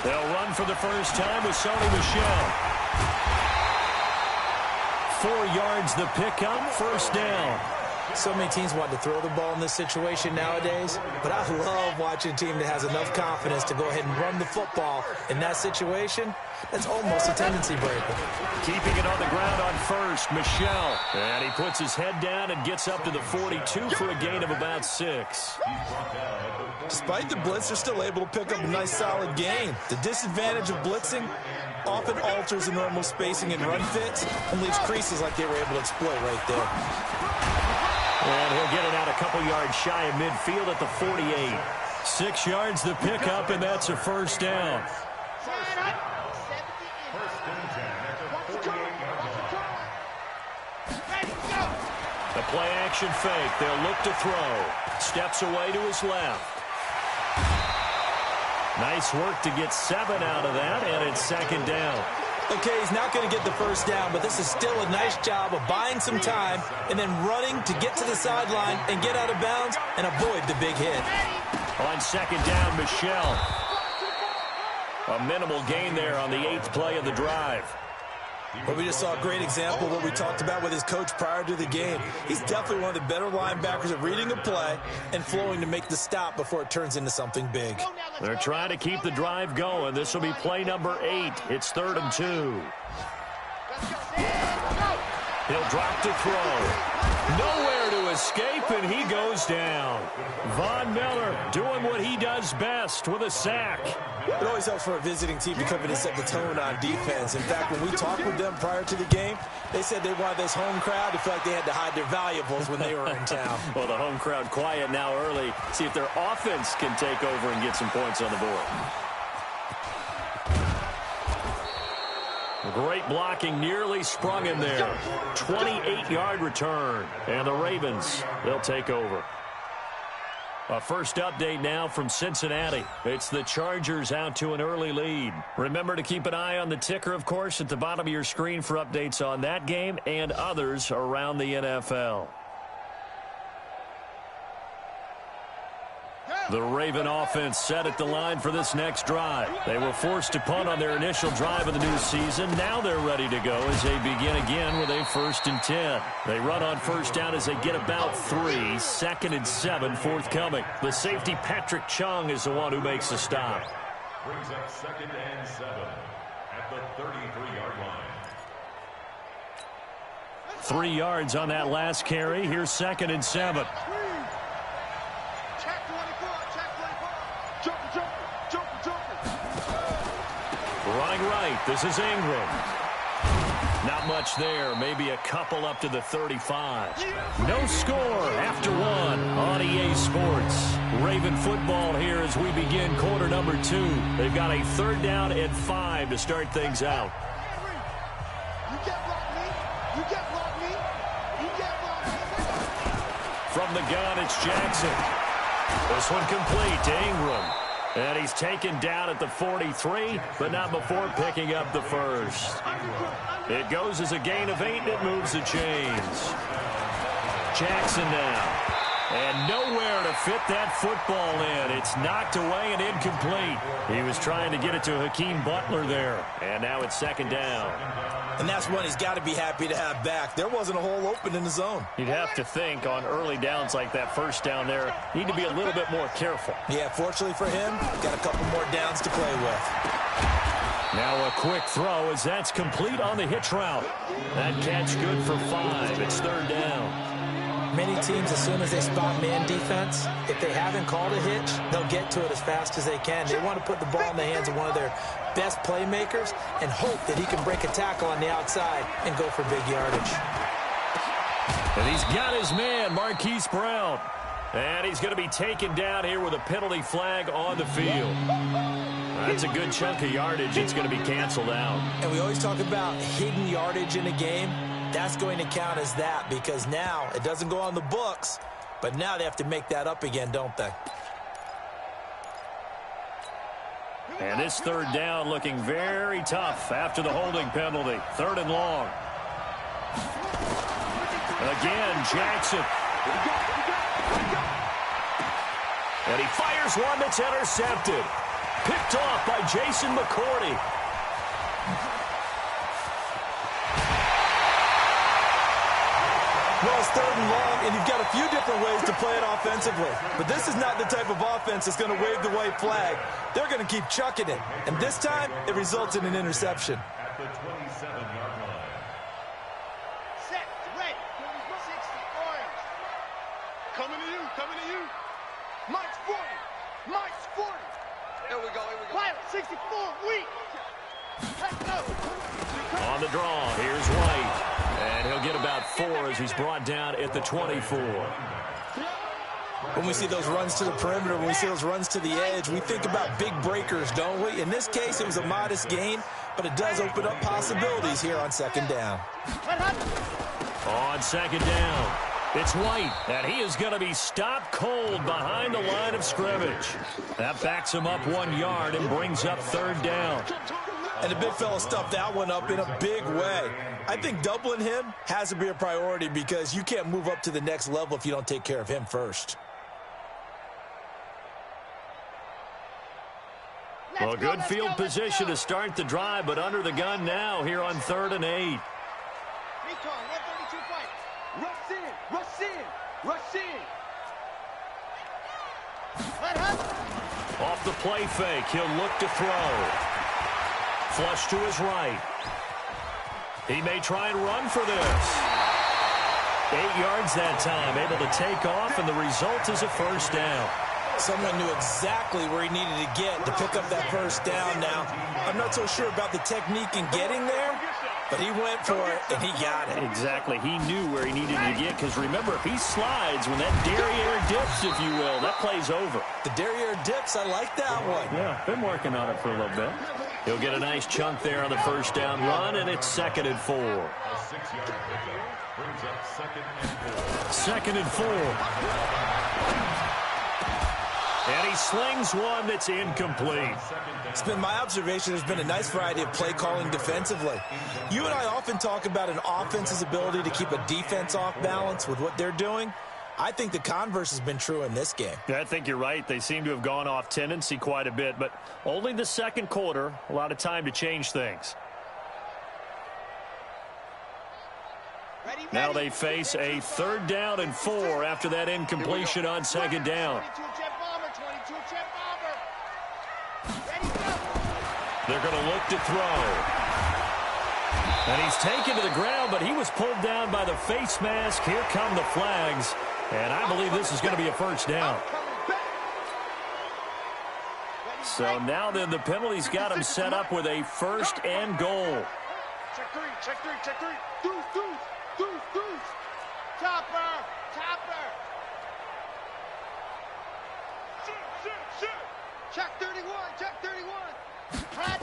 They'll run for the first time with Sony Michel. 4 yards the pickup, first down. So many teams want to throw the ball in this situation nowadays, but I love watching a team that has enough confidence to go ahead and run the football. In that situation, that's almost a tendency breaker. Keeping it on the ground on first, Michel. And he puts his head down and gets up to the 42 for a gain of about 6. Despite the blitz, they're still able to pick up a nice solid gain. The disadvantage of blitzing often alters the normal spacing and run fits and leaves creases like they were able to exploit right there. And he'll get it out a couple yards shy of midfield at the 48. 6 yards the pickup, and that's a first down. The play action fake. They'll look to throw. Steps away to his left. Nice work to get 7 out of that, and it's second down. Okay, he's not going to get the first down, but this is still a nice job of buying some time and then running to get to the sideline and get out of bounds and avoid the big hit. On second down, Michel. A minimal gain there on the 8th play of the drive. Well, we just saw a great example of what we talked about with his coach prior to the game. He's definitely one of the better linebackers at reading a play and flowing to make the stop before it turns into something big. They're trying to keep the drive going. This will be play number 8. It's 3rd and 2. He'll drop to throw. Nowhere to escape, and he goes down. Von Miller doing what he does best with a sack. It always helps for a visiting team to come in and set the tone on defense. In fact, when we talked with them prior to the game, they said they wanted this home crowd to feel like they had to hide their valuables when they were in town. Well, the home crowd quiet now early. See if their offense can take over and get some points on the board. Great blocking, nearly sprung him there. 28-yard return. And the Ravens, they'll take over. A first update now from Cincinnati. It's the Chargers out to an early lead. Remember to keep an eye on the ticker, of course, at the bottom of your screen for updates on that game and others around the NFL. The Raven offense set at the line for this next drive. They were forced to punt on their initial drive of the new season. Now they're ready to go as they begin again with a 1st and 10. They run on first down as they get about 3. 2nd and 7 forthcoming. The safety Patrick Chung is the one who makes the stop. Brings up 2nd and 7 at the 33-yard line. 3 yards on that last carry. Here's 2nd and 7. Running right, this is Ingram. Not much there, maybe a couple up to the 35. No score after 1 on EA Sports. Raven football here as we begin quarter number 2. They've got a 3rd down and 5 to start things out. From the gun, it's Jackson. This one complete to Ingram. And he's taken down at the 43, but not before picking up the first. It goes as a gain of 8, and it moves the chains. Jackson now. And nowhere to fit that football in. It's knocked away and incomplete. He was trying to get it to Hakeem Butler there. And now it's 2nd down. And that's one he's got to be happy to have back. There wasn't a hole open in the zone. You'd have to think on early downs like that first down there, need to be a little bit more careful. Yeah, fortunately for him, got a couple more downs to play with. Now a quick throw as that's complete on the hitch route. That catch good for 5. It's 3rd down. Many teams, as soon as they spot man defense, if they haven't called a hitch, they'll get to it as fast as they can. They want to put the ball in the hands of one of their best playmakers and hope that he can break a tackle on the outside and go for big yardage. And he's got his man, Marquise Brown. And he's going to be taken down here with a penalty flag on the field. That's a good chunk of yardage. It's going to be canceled out. And we always talk about hidden yardage in a game. That's going to count as that because now it doesn't go on the books, but now they have to make that up again, don't they? And this 3rd down looking very tough after the holding penalty. 3rd and long. Again, Jackson. And he fires one that's intercepted. picked off by Jason McCourty. Well, it's 3rd and long, and you've got a few different ways to play it offensively. But this is not the type of offense that's going to wave the white flag. They're going to keep chucking it. And this time, it results in an interception. At the 27-yard line. Set, ready, 60, orange. Coming to you, coming to you. Mike's 40, Mike's 40. Here we go, here we go. Pilot, 64, weak. Let's go. On the draw, here's White. And he'll get about 4 as he's brought down at the 24. When we see those runs to the perimeter, when we see those runs to the edge, we think about big breakers, don't we? In this case, it was a modest gain, but it does open up possibilities here on 2nd down. On 2nd down, it's White, and he is going to be stopped cold behind the line of scrimmage. That backs him up 1 yard and brings up 3rd down. And the big fella stuffed that one up in a big way. I think doubling him has to be a priority because you can't move up to the next level if you don't take care of him first. Well, good field position to start the drive, but under the gun now here on 3rd and 8. Recon, 132 fight. Rush in, rush in, rush in. Let him. Off the play fake, he'll look to throw. Flush to his right. He may try and run for this. 8 yards that time, able to take off, and the result is a 1st down. Someone knew exactly where he needed to get to pick up that 1st down now. I'm not so sure about the technique in getting there, but he went for it, and he got it. Exactly. He knew where he needed to get, because remember, if he slides, when that derriere dips, if you will, that play's over. The derriere dips, I like that one. Yeah, been working on it for a little bit. He'll get a nice chunk there on the 1st down run, and it's 2nd and 4. A 6-yard pickup brings up 2nd and 4. 2nd and 4. And he slings one that's incomplete. It's been my observation there's been a nice variety of play calling defensively. You and I often talk about an offense's ability to keep a defense off balance with what they're doing. I think the converse has been true in this game. Yeah, I think you're right. They seem to have gone off tendency quite a bit, but only the 2nd quarter, a lot of time to change things. Ready, Now they face a 3rd down and 4 after that incompletion on 2nd down. 22 jet bomber, 22 jet bomber. Ready, go. They're going to look to throw. And he's taken to the ground, but he was pulled down by the face mask. Here come the flags. And I believe this is going to be a 1st down. So now then the penalty's got him set up with a 1st and goal. Check 3, check 3, check 3. Deuce, deuce, deuce, deuce. Chopper, chopper. Shoot. Check 31, check 31. Hot.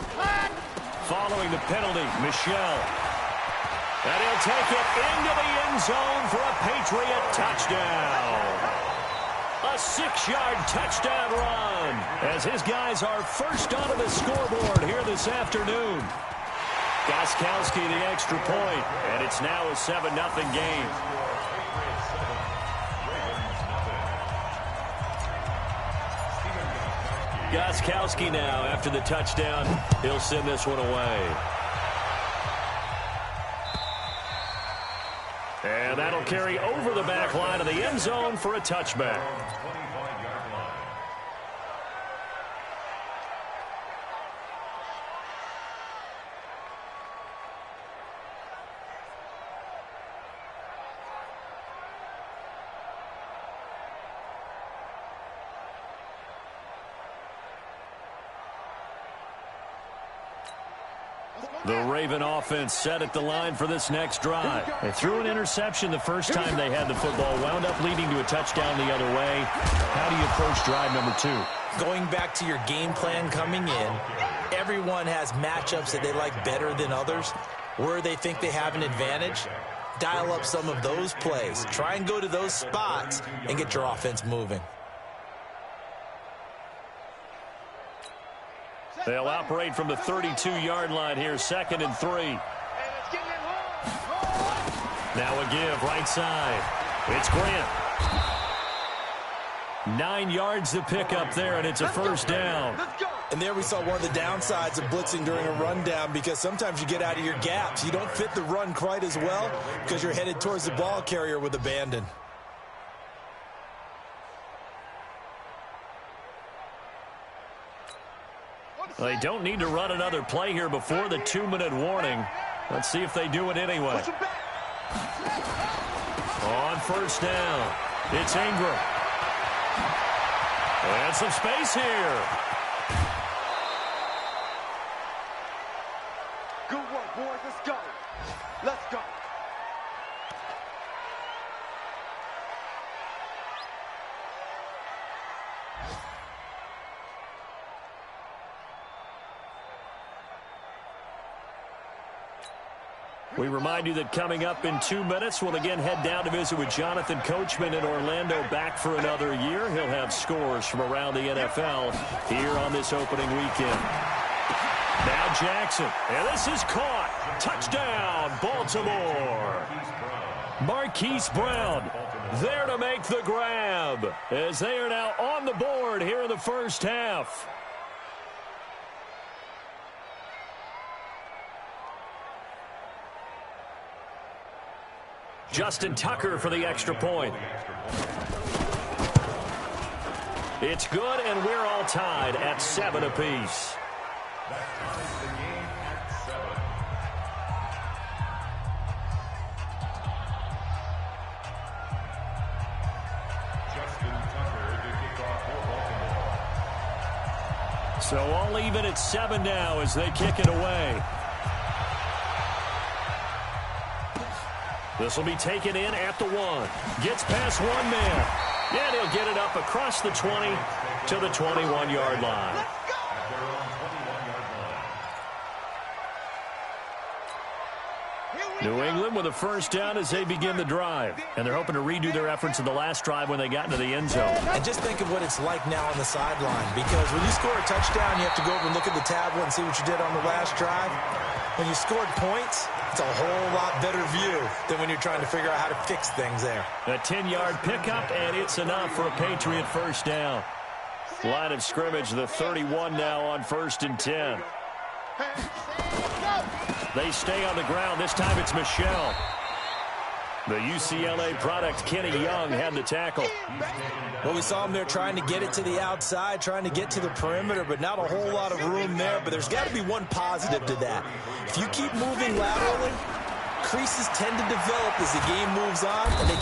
Following the penalty, Michel. And he'll take it into the end zone for a Patriot touchdown. A 6-yard touchdown run as his guys are first onto the scoreboard here this afternoon. Gostkowski the extra point, and it's now a 7-0 game. Gostkowski now after the touchdown. He'll send this one away. And that'll carry over the back line of the end zone for a touchback. The Raven offense set at the line for this next drive. They threw an interception the first time they had the football, wound up leading to a touchdown the other way. How do you approach drive number 2? Going back to your game plan coming in, everyone has matchups that they like better than others, where they think they have an advantage. Dial up some of those plays. Try and go to those spots and get your offense moving. They'll operate from the 32-yard line here, 2nd and 3. Now a give, right side. It's Grant. 9 yards to pick up there, and it's a first down. And there we saw one of the downsides of blitzing during a rundown, because sometimes you get out of your gaps. You don't fit the run quite as well because you're headed towards the ball carrier with abandon. They don't need to run another play here before the 2-minute warning. Let's see if they do it anyway. On first down, it's Ingram. And some space here. Good work, boys. Let's go. Let's go. We remind you that coming up in 2 minutes, we'll again head down to visit with Jonathan Coachman in Orlando, back for another year. He'll have scores from around the NFL here on this opening weekend. Now Jackson, and this is caught. Touchdown, Baltimore. Marquise Brown there to make the grab, as they are now on the board here in the first half. Justin Tucker for the extra point. It's good, and we're all tied at 7 apiece. So all even at 7 now as they kick it away. This will be taken in at the 1. Gets past one man. And he'll get it up across the 20 to the 21-yard line. New England with a first down as they begin the drive. And they're hoping to redo their efforts in the last drive when they got into the end zone. And just think of what it's like now on the sideline, because when you score a touchdown, you have to go over and look at the tablet and see what you did on the last drive. When you scored points, it's a whole lot better view than when you're trying to figure out how to fix things there. A 10-yard pickup, and it's enough for a Patriot first down. Line of scrimmage, the 31 now on 1st and 10. They stay on the ground. This time it's Michelle. The UCLA product, Kenny Young, had the tackle. Well, we saw him there trying to get it to the outside, trying to get to the perimeter, but not a whole lot of room there. But there's got to be one positive to that. If you keep moving laterally, creases tend to develop as the game moves on. And the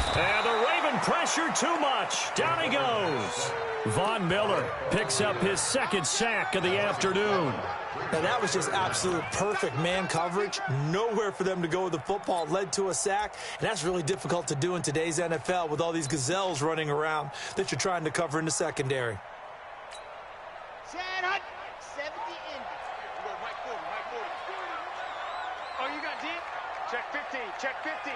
Raven pressure too much. Down he goes. Von Miller picks up his 2nd sack of the afternoon. Now, that was just absolute perfect man coverage. Nowhere for them to go with the football. It led to a sack, and that's really difficult to do in today's NFL with all these gazelles running around that you're trying to cover in the secondary. Chad Hunt, 70 Indy. Right 40, right 40. Oh, you got D? Check 15, check 15.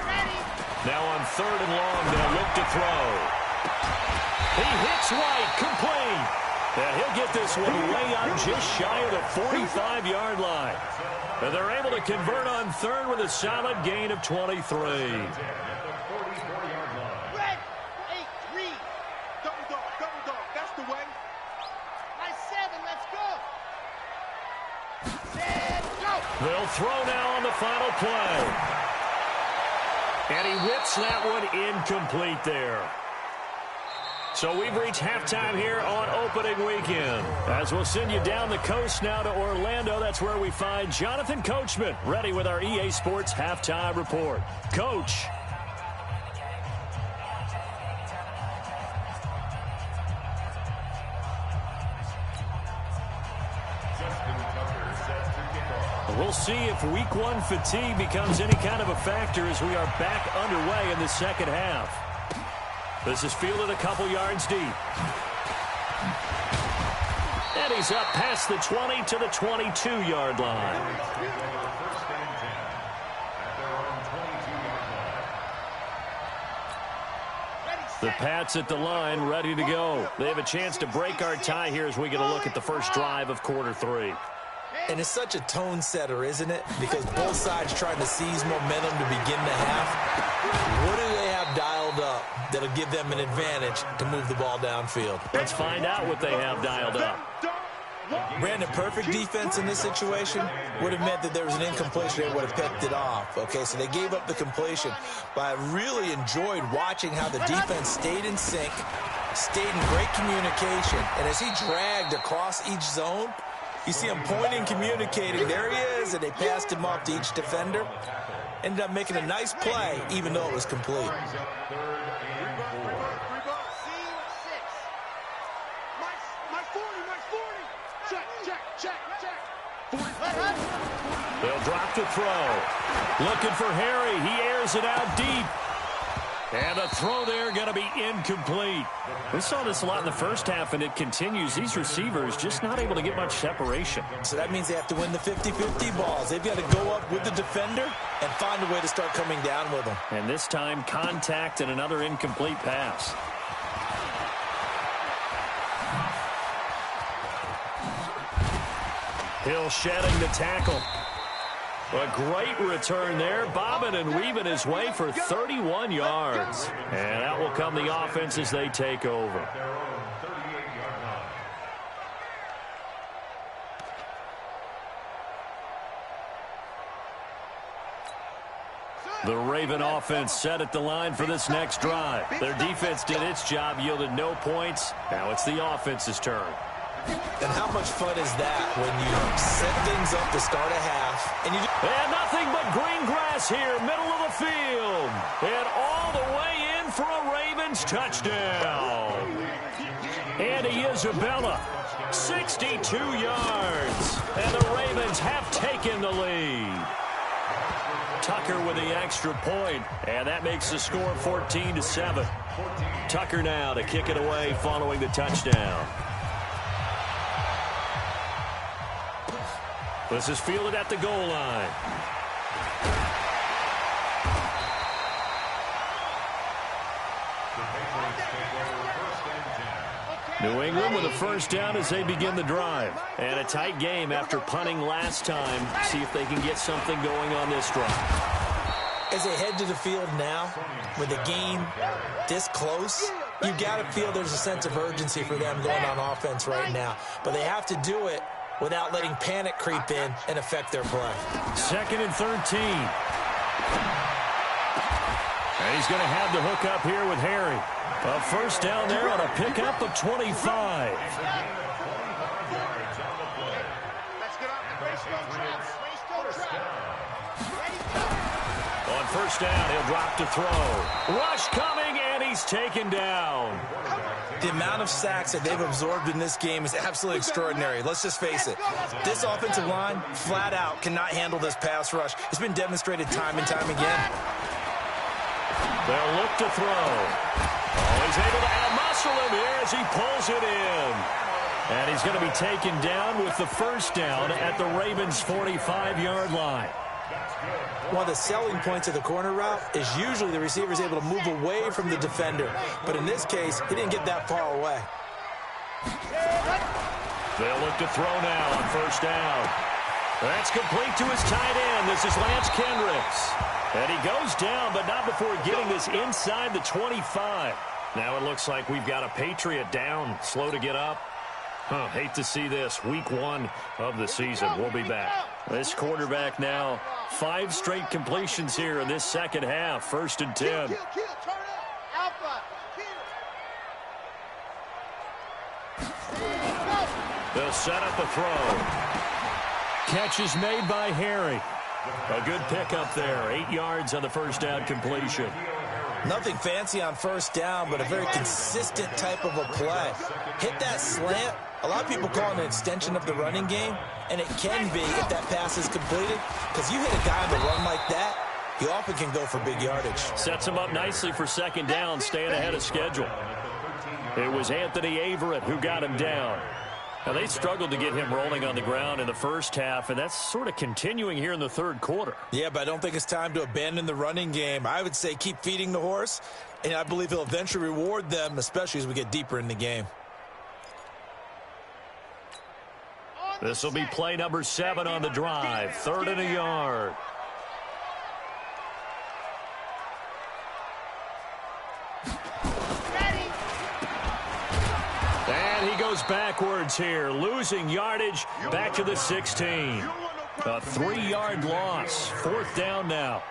Ready. Now on 3rd and long, they'll look to throw. He hits right, complete. And he'll get this one way out just shy of the 45-yard line. And they're able to convert on 3rd with a solid gain of 23. Red, 8, read. Double dog, that's the way. Nice 7, let's go. Set, go. They'll throw now on the final play. And he whips that one incomplete there. So we've reached halftime here on opening weekend. As we'll send you down the coast now to Orlando, that's where we find Jonathan Coachman, ready with our EA Sports halftime report. Coach. We'll see if week 1 fatigue becomes any kind of a factor as we are back underway in the second half. This is fielded a couple yards deep. And he's up past the 20 to the 22-yard line. The Pats at the line, ready to go. They have a chance to break our tie here as we get a look at the first drive of quarter 3. And it's such a tone setter, isn't it? Because both sides trying to seize momentum to begin the half. What do they have dialed up? up that'll give them an advantage to move the ball downfield. Let's find out what they have dialed up. Brandon, perfect defense in this situation would have meant that there was an incompletion that would have picked it off. Okay, so they gave up the completion, but I really enjoyed watching how the defense stayed in sync, stayed in great communication, and as he dragged across each zone, you see him pointing, communicating. There he is, and they passed him off to each defender. Ended up making a nice play, even though it was complete. They'll drop to throw. Looking for Harry. He airs it out deep. And the throw there going to be incomplete. We saw this a lot in the first half, and it continues. These receivers just not able to get much separation. So that means they have to win the 50-50 balls. They've got to go up with the defender and find a way to start coming down with them. And this time, contact and another incomplete pass. Hill shedding the tackle. A great return there, bobbing and weaving his way for 31 yards. And out will come the offense as they take over. The Raven offense set at the line for this next drive. Their defense did its job, yielded no points. Now it's the offense's turn. And how much fun is that when you set things up to start a half and you and nothing but green grass here, middle of the field. And all the way in for a Ravens touchdown. Andy Isabella, 62 yards. And the Ravens have taken the lead. Tucker with the extra point, and that makes the score 14-7. Tucker now to kick it away following the touchdown. This is fielded at the goal line. New England with a first down as they begin the drive. And a tight game after punting last time. See if they can get something going on this drive. As they head to the field now, with the game this close, you got to feel there's a sense of urgency for them going on offense right now. But they have to do it without letting panic creep in and affect their play. 2nd and 13. And he's going to have the hook up here with Harry. A first down there on a pickup of 25. On first down, he'll drop to throw. Rush coming, and he's taken down. The amount of sacks that they've absorbed in this game is absolutely extraordinary. Let's just face it. This offensive line, flat out, cannot handle this pass rush. It's been demonstrated time and time again. They'll look to throw. Oh, he's able to out-muscle him here as he pulls it in. And he's going to be taken down with the first down at the Ravens' 45-yard line. One of the selling points of the corner route is usually the receiver is able to move away from the defender. But in this case, he didn't get that far away. They'll look to throw now on first down. That's complete to his tight end. This is Lance Kendricks. And he goes down, but not before getting this inside the 25. Now it looks like we've got a Patriot down, slow to get up. Hate to see this. Week 1 of the season. We'll be back. This quarterback now, 5 straight completions here in this second half. 1st and 10. They'll set up a throw. Catch is made by Harry. A good pickup there. 8 yards on the first down completion. Nothing fancy on first down, but a very consistent type of a play. Hit that slant. A lot of people call it an extension of the running game, and it can be if that pass is completed, because you hit a guy on the run like that, you often can go for big yardage. Sets him up nicely for second down, staying ahead of schedule. It was Anthony Averett who got him down. Now, they struggled to get him rolling on the ground in the first half, and that's sort of continuing here in the third quarter. Yeah, but I don't think it's time to abandon the running game. I would say keep feeding the horse, and I believe he'll eventually reward them, especially as we get deeper in the game. This will be play number 7 on the drive. 3rd and a yard. And he goes backwards here, losing yardage back to the 16. A 3-yard loss. 4th down now.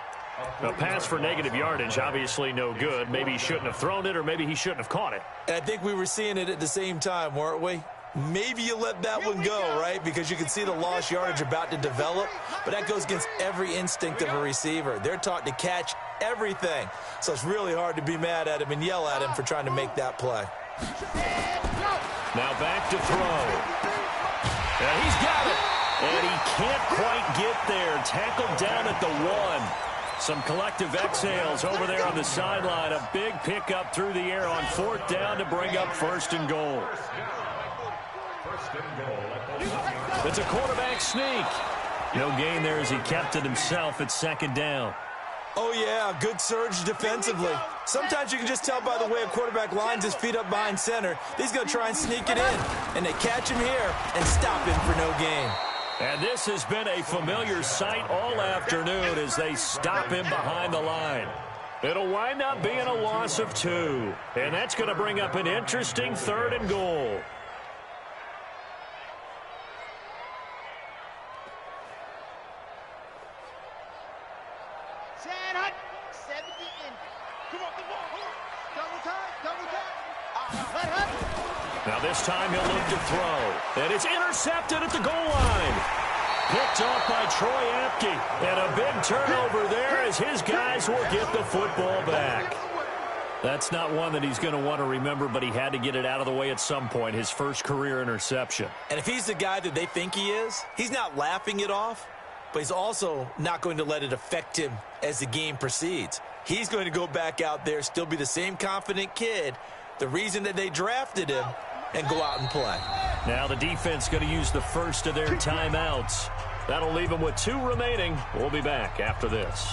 A pass for negative yardage, obviously no good. Maybe he shouldn't have thrown it, or maybe he shouldn't have caught it. And I think we were seeing it at the same time, weren't we? Maybe you let that one go, right? Because you can see the lost yardage about to develop. But that goes against every instinct of a receiver. They're taught to catch everything. So it's really hard to be mad at him and yell at him for trying to make that play. Now back to throw. And he's got it. And he can't quite get there. Tackled down at the 1. Some collective exhales over there on the sideline. A big pickup through the air on 4th down to bring up 1st and goal. It's a quarterback sneak. No gain there as he kept it himself at 2nd down. Oh, yeah, good surge defensively. Sometimes you can just tell by the way a quarterback lines his feet up behind center. He's going to try and sneak it in. And they catch him here and stop him for no gain. And this has been a familiar sight all afternoon as they stop him behind the line. It'll wind up being a loss of 2. And that's going to bring up an interesting 3rd and goal. Now this time he'll look to throw. And it's intercepted at the goal line. Picked off by Troy Apke. And a big turnover there as his guys will get the football back. That's not one that he's going to want to remember, but he had to get it out of the way at some point, his first career interception. And if he's the guy that they think he is, he's not laughing it off, but he's also not going to let it affect him as the game proceeds. He's going to go back out there, still be the same confident kid, the reason that they drafted him, and go out and play. Now the defense going to use the first of their timeouts. That'll leave them with 2 remaining. We'll be back after this.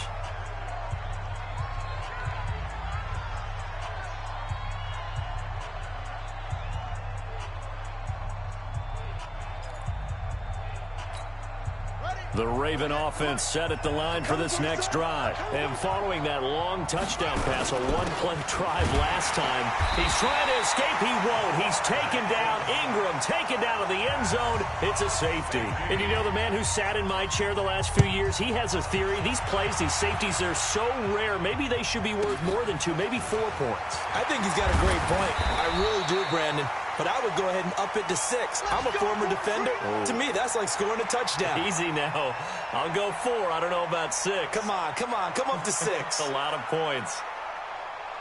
The Raven offense set at the line for this next drive. And following that long touchdown pass, a one-play drive last time, he's trying to escape. He won't. He's taken down. Ingram taken down to the end zone. It's a safety. And you know, the man who sat in my chair the last few years, he has a theory. These plays, these safeties, they're so rare. Maybe they should be worth more than 2, maybe 4 points. I think he's got a great point. I really do, Brandon. But I would go ahead and up it to 6. I'm a former defender. Oh. To me, that's like scoring a touchdown. Easy now. I'll go 4. I don't know about 6. Come on. Come up to 6. That's a lot of points.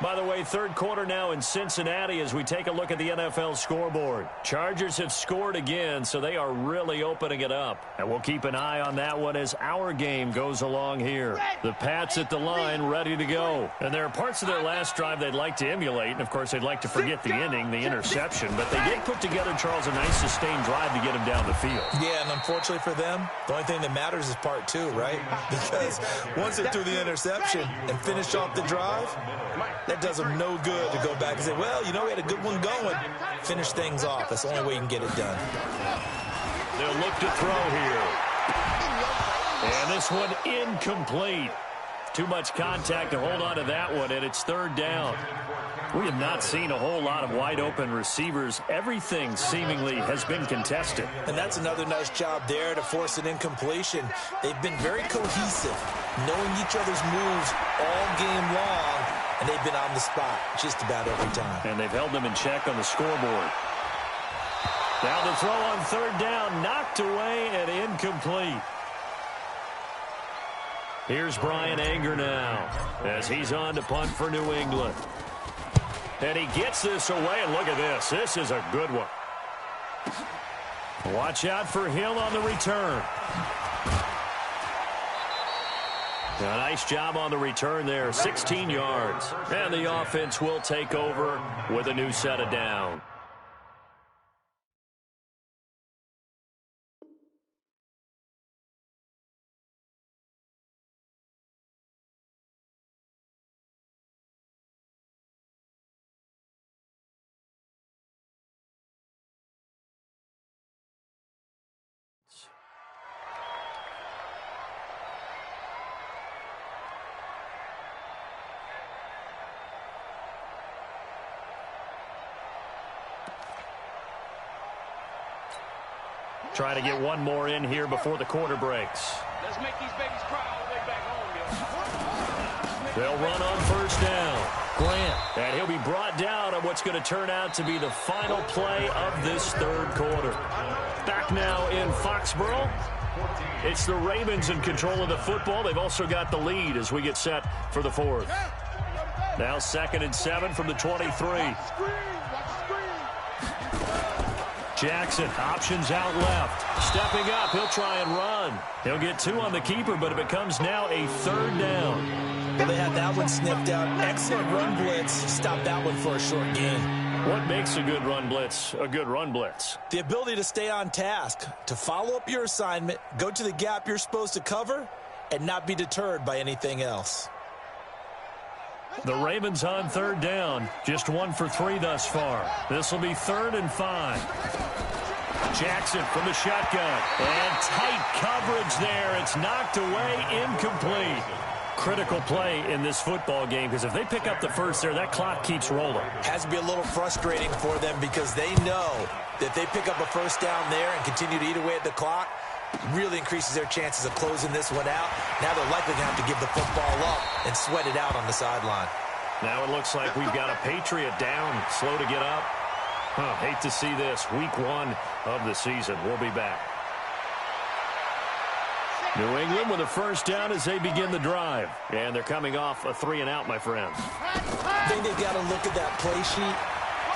By the way, 3rd quarter now in Cincinnati as we take a look at the NFL scoreboard. Chargers have scored again, so they are really opening it up. And we'll keep an eye on that one as our game goes along here. The Pats at the line, ready to go. And there are parts of their last drive they'd like to emulate. And, of course, they'd like to forget the inning, the interception. But they did put together, Charles, a nice sustained drive to get him down the field. Yeah, and unfortunately for them, the only thing that matters is part 2, right? Because once they threw the interception and finished off the drive, that does them no good to go back and say, well, you know, we had a good one going. Finish things off. That's the only way you can get it done. They'll look to throw here. And this one incomplete. Too much contact to hold on to that one, and it's 3rd down. We have not seen a whole lot of wide-open receivers. Everything seemingly has been contested. And that's another nice job there to force an incompletion. They've been very cohesive, knowing each other's moves all game long, and they've been on the spot just about every time. And they've held them in check on the scoreboard. Now the throw on 3rd down, knocked away and incomplete. Here's Brian Anger now as he's on to punt for New England. And he gets this away, and look at this. This is a good one. Watch out for Hill on the return. A nice job on the return there, 16 yards. And the offense will take over with a new set of down. Try to get one more in here before the quarter breaks. Let's make these babies cry all the way back home, yo. They'll run on first down. Grant. And he'll be brought down on what's going to turn out to be the final play of this third quarter. Back now in Foxborough. It's the Ravens in control of the football. They've also got the lead as we get set for the fourth. Now 2nd and 7 from the 23. Jackson, options out left. Stepping up, he'll try and run. He'll get 2 on the keeper, but it becomes now a 3rd down. Well, they had that one sniffed out. Excellent run blitz. Stop that one for a short gain. What makes a good run blitz a good run blitz? The ability to stay on task, to follow up your assignment, go to the gap you're supposed to cover, and not be deterred by anything else. The Ravens on 3rd down. Just 1 for 3 thus far. This will be 3rd and 5. Jackson from the shotgun. And tight coverage there. It's knocked away, incomplete. Critical play in this football game because if they pick up the first there, that clock keeps rolling. Has to be a little frustrating for them because they know that they pick up a first down there and continue to eat away at the clock, really increases their chances of closing this one out. Now they're likely going to have to give the football up and sweat it out on the sideline. Now it looks like we've got a Patriot down, slow to get up. Hate to see this. Week 1 of the season. We'll be back. New England with a first down as they begin the drive. And they're coming off a 3-and-out, my friends. I think they've got to look at that play sheet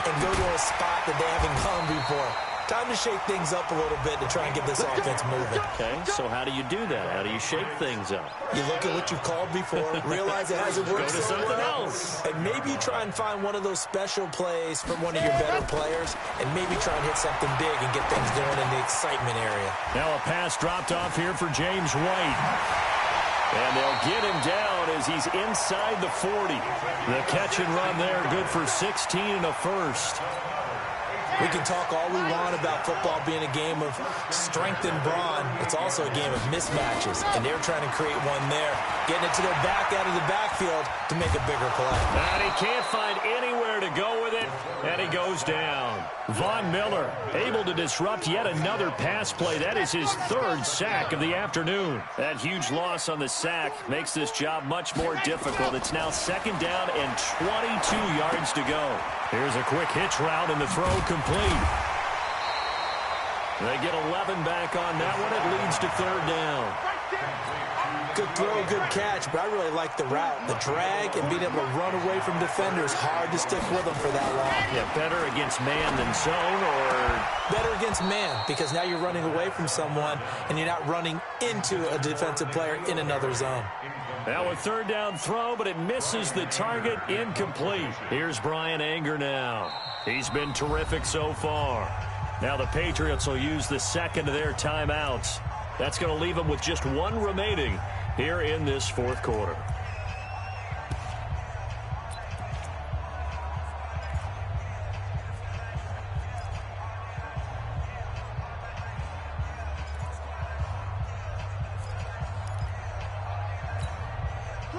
and go to a spot that they haven't gone before. Time to shake things up a little bit to try and get this offense moving. Okay, so how do you do that? How do you shake things up? You look at what you've called before, realize it hasn't worked Go to something else. and maybe you try and find one of those special plays from one of your better players, and maybe try and hit something big and get things going in the excitement area. Now a pass dropped off here for James White. And they'll get him down as he's inside the 40. The catch and run there, good for 16 and a first. We can talk all we want about football being a game of strength and brawn. It's also a game of mismatches, and they're trying to create one there, getting it to their back out of the backfield to make a bigger play. And he can't find anywhere to go with it, and he goes down. Von Miller able to disrupt yet another pass play. That is his 3rd sack of the afternoon. That huge loss on the sack makes this job much more difficult. It's now 2nd down and 22 yards to go. Here's a quick hitch route, and the throw complete. They get 11 back on that one. It leads to 3rd down. Good throw, good catch, but I really like the route. The drag and being able to run away from defenders, hard to stick with them for that long. Yeah, better against man than zone, or better against man, because now you're running away from someone and you're not running into a defensive player in another zone. Now a 3rd down throw, but it misses the target, incomplete. Here's Brian Anger now. He's been terrific so far. Now the Patriots will use the 2nd of their timeouts. That's going to leave them with just 1 remaining here in this 4th quarter.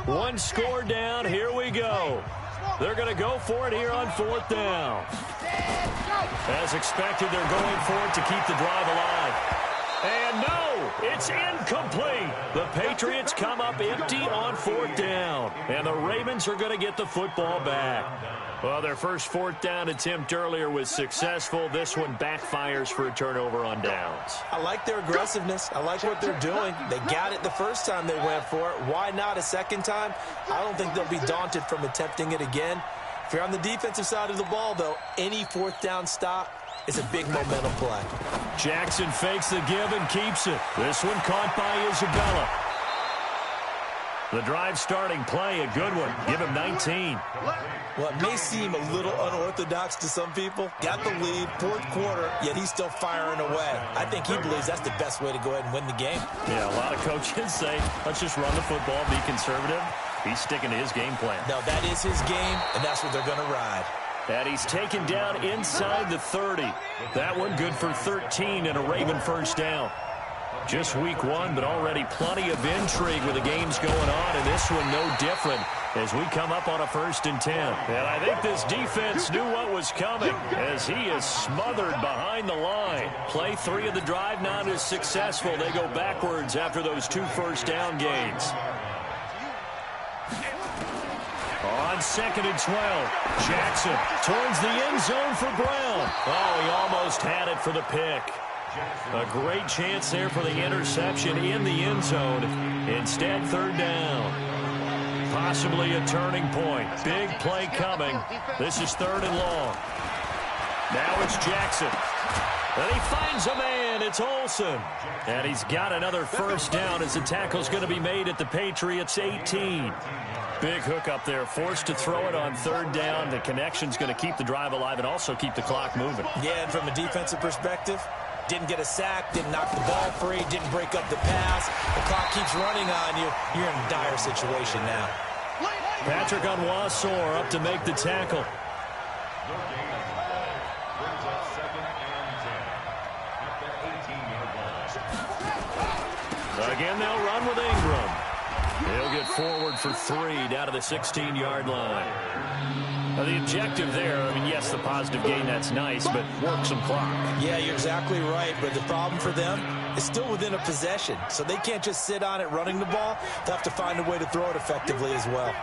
One score down. Here we go. They're going to go for it here on 4th down. As expected, they're going for it to keep the drive alive. And no, it's incomplete. The Patriots come up empty on 4th down. And the Ravens are going to get the football back. Well, their first 4th down attempt earlier was successful. This one backfires for a turnover on downs. I like their aggressiveness. I like what they're doing. They got it the first time they went for it. Why not a second time? I don't think they'll be daunted from attempting it again. If you're on the defensive side of the ball, though, any 4th down stop is a big momentum play. Jackson fakes the give and keeps it. This one caught by Isabella. The drive starting play, a good one. Give him 19. Well, it may seem a little unorthodox to some people. Got the lead, 4th quarter, yet he's still firing away. I think he believes that's the best way to go ahead and win the game. Yeah, a lot of coaches say, let's just run the football, be conservative. He's sticking to his game plan. No, that is his game, and that's what they're going to ride. And he's taken down inside the 30. That one good for 13 and a Raven first down. Just week 1, but already plenty of intrigue with the games going on, and this one no different as we come up on a 1st and 10. And I think this defense knew what was coming as he is smothered behind the line. Play 3 of the drive not as successful. They go backwards after those 2 first-down gains. On 2nd and 12, Jackson towards the end zone for Brown. Oh, he almost had it for the pick. A great chance there for the interception in the end zone. Instead, 3rd down. Possibly a turning point. Big play coming. This is 3rd and long. Now it's Jackson. And he finds a man. It's Olsen. And he's got another 1st down as the tackle's going to be made at the Patriots' 18. Big hook up there. Forced to throw it on 3rd down. The connection's going to keep the drive alive and also keep the clock moving. Yeah, and from a defensive perspective, didn't get a sack, didn't knock the ball free, didn't break up the pass. The clock keeps running on you. You're in a dire situation now. Patrick Onwuasor up to make the tackle. Again, they'll run with Ingram. He'll get forward for 3 down to the 16-yard line. Now, the objective there, I mean, yes, the positive gain, that's nice, but work some clock. Yeah, you're exactly right, but the problem for them is still within a possession, so they can't just sit on it running the ball. They'll have to find a way to throw it effectively as well.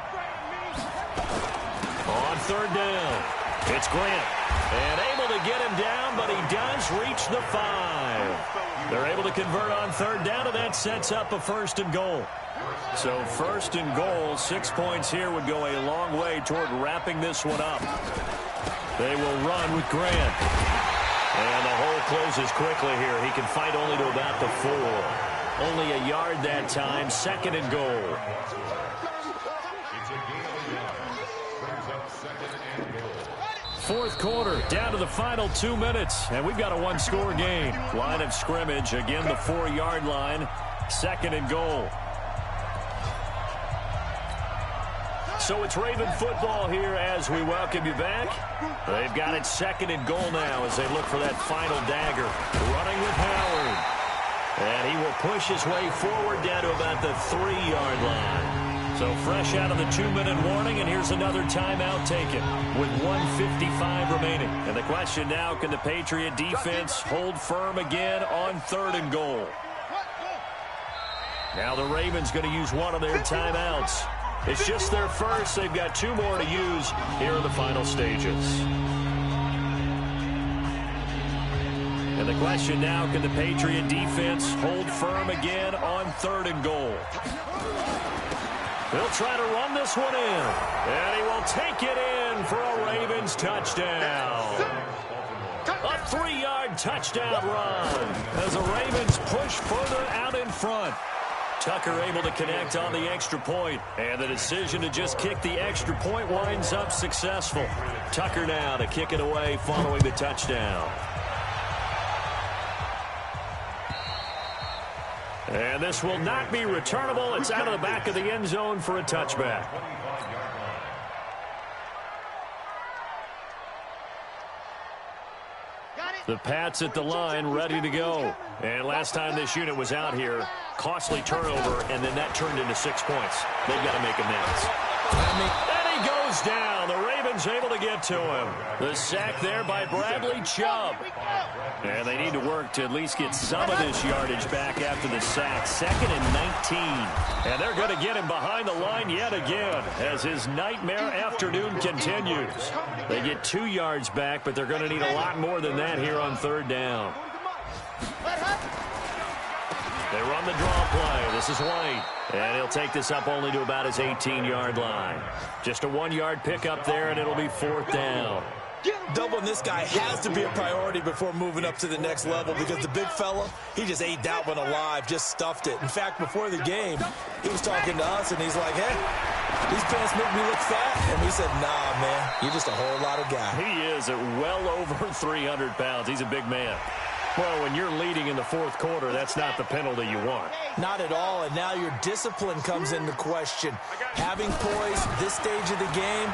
On 3rd down, it's Grant. And able to get him down, but he does reach the 5. They're able to convert on 3rd down, and that sets up a 1st and goal. So 1st and goal, 6 points here would go a long way toward wrapping this one up. They will run with Grant. And the hole closes quickly here. He can fight only to about the 4. Only a yard that time, 2nd and goal. 4th quarter, down to the final 2 minutes, and we've got a 1-score game. Line of scrimmage, again the 4-yard line, 2nd and goal. So it's Raven football here as we welcome you back. They've got it 2nd and goal now as they look for that final dagger. Running with Howard. And he will push his way forward down to about the 3-yard line. So fresh out of the 2-minute warning, and here's another timeout taken with 1:55 remaining. And the question now, can the Patriot defense hold firm again on 3rd and goal? Now the Ravens going to use one of their timeouts. It's just their first. They've got 2 more to use here in the final stages. And the question now, can the Patriot defense hold firm again on 3rd and goal? They'll try to run this one in. And he will take it in for a Ravens touchdown. A 3-yard touchdown run as the Ravens push further out in front. Tucker able to connect on the extra point, and the decision to just kick the extra point winds up successful. Tucker now to kick it away following the touchdown. And this will not be returnable. It's out of the back of the end zone for a touchback. The Pats at the line, ready to go. And last time this unit was out here, costly turnover, and then that turned into 6 points. They've got to make amends. And he goes down. The Ravens able to get to him. The sack there by Bradley Chubb. And they need to work to at least get some of this yardage back after the sack. 2nd and 19. And they're going to get him behind the line yet again as his nightmare afternoon continues. They get 2 yards back, but they're going to need a lot more than that here on 3rd down. They run the draw play. This is White. And he'll take this up only to about his 18-yard line. Just a 1-yard pickup there, and it'll be 4th down. Doubling this guy has to be a priority before moving up to the next level because the big fella, he just ate that one alive, just stuffed it. In fact, before the game, he was talking to us, and he's like, hey, these pants make me look fat. And we said, nah, man, you're just a whole lot of guy. He is at well over 300 pounds. He's a big man. Well, when you're leading in the 4th quarter, that's not the penalty you want. Not at all, and now your discipline comes into question. Having poise this stage of the game,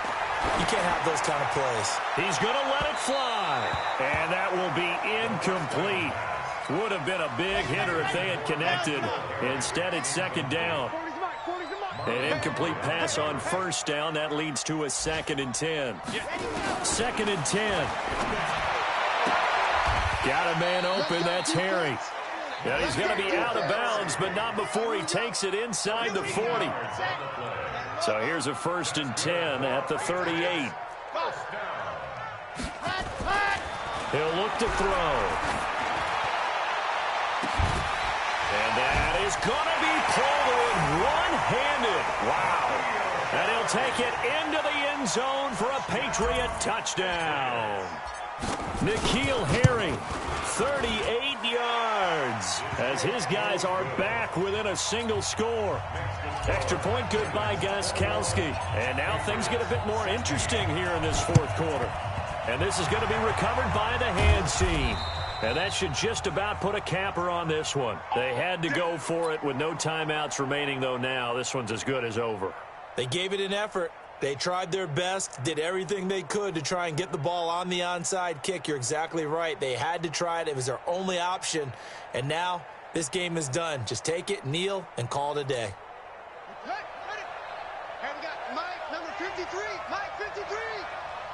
you can't have those kind of plays. He's going to let it fly, and that will be incomplete. Would have been a big hitter if they had connected. Instead, it's 2nd down. An incomplete pass on first down. That leads to a 2nd and 10. 2nd and 10. Got a man open. That's Harry. And he's going to be out of bounds, but not before he takes it inside the 40. So here's a 1st and 10 at the 38. He'll look to throw. And that is going to be pulled in one-handed. Wow. And he'll take it into the end zone for a Patriot touchdown. N'Keal Harry, 38 yards, as his guys are back within a single score. Extra point good by Gostkowski. And now things get a bit more interesting here in this 4th quarter. And this is going to be recovered by the hands team. And that should just about put a capper on this one. They had to go for it with no timeouts remaining, though now this one's as good as over. They gave it an effort. They tried their best, did everything they could to try and get the ball on the onside kick. You're exactly right. They had to try it. It was their only option. And now this game is done. Just take it, kneel, and call it a day. And we got Mike, number 53. Mike, 53.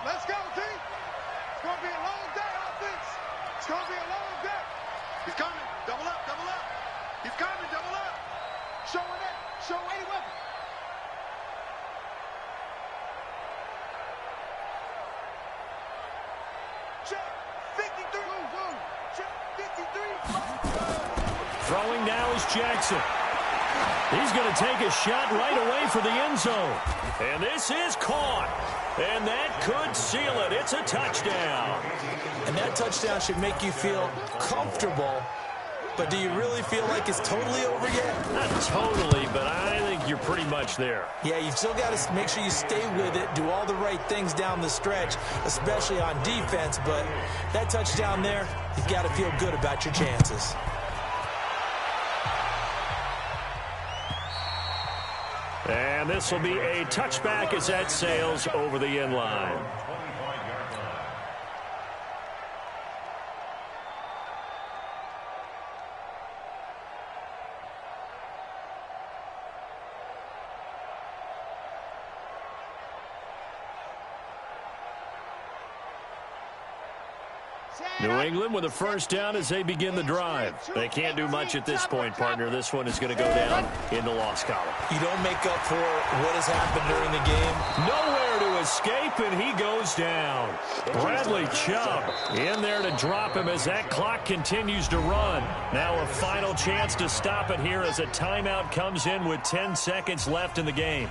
Let's go, team. It's going to be a long day, offense. It's going to be a long day. He's coming. Double up, double up. He's coming, double up. Showing it. Show any weapon. Check 53. Check 53. Throwing now is Jackson. He's going to take a shot right away for the end zone. And this is caught. And that could seal it. It's a touchdown. And that touchdown should make you feel comfortable. But do you really feel like it's totally over yet? Not totally, but I think you're pretty much there. Yeah, you've still got to make sure you stay with it, do all the right things down the stretch, especially on defense. But that touchdown there, you've got to feel good about your chances. And this will be a touchback as that sails over the end line. New England with a 1st down as they begin the drive. They can't do much at this point, partner. This one is going to go down in the loss column. You don't make up for what has happened during the game. Nowhere to escape, and he goes down. Bradley Chubb in there to drop him as that clock continues to run. Now a final chance to stop it here as a timeout comes in with 10 seconds left in the game.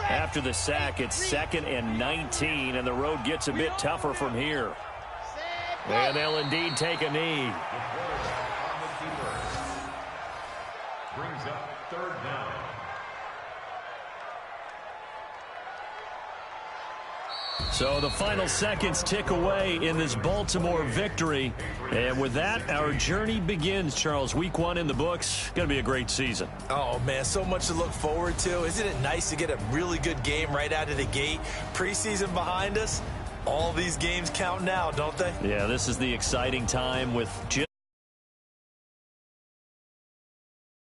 After the sack, it's 2nd and 19, and the road gets a bit tougher from here. And they'll indeed take a knee. Brings up 3rd down. So the final seconds tick away in this Baltimore victory. And with that, our journey begins, Charles. Week 1 in the books. Going to be a great season. Oh, man, so much to look forward to. Isn't it nice to get a really good game right out of the gate? Preseason behind us. All these games count now, don't they? Yeah, this is the exciting time with just